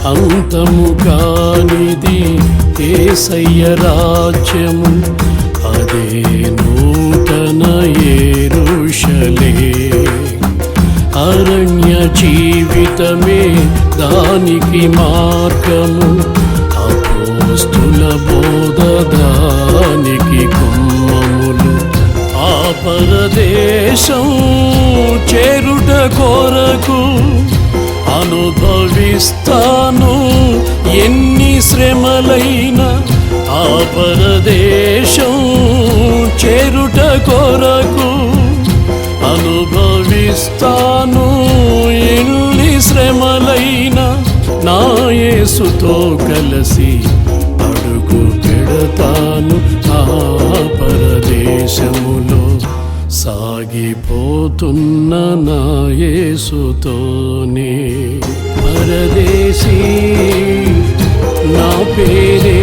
అంతము కానిది యేసయ్య రాజ్యము, అదే నూతన యెరూషలేము. అరణ్య జీవితమే దానికి మార్గము, అపోస్తుల బోధ దానికి కుమ్మములు. ఆ పరదేశం చేరుట కొరకు అనుభవిస్తాను ఎన్ని శ్రమలైనా. ఆ పరదేశం చేరుట కొరకు అనుభవిస్తాను ఎన్ని శ్రమలైనా. నా యేసుతో కలిసి అడుగు పెడతాను ఆ పరదేశములో. సాగిపోతున్న నా యేసుతోనే. పరదేశీ నా పేరే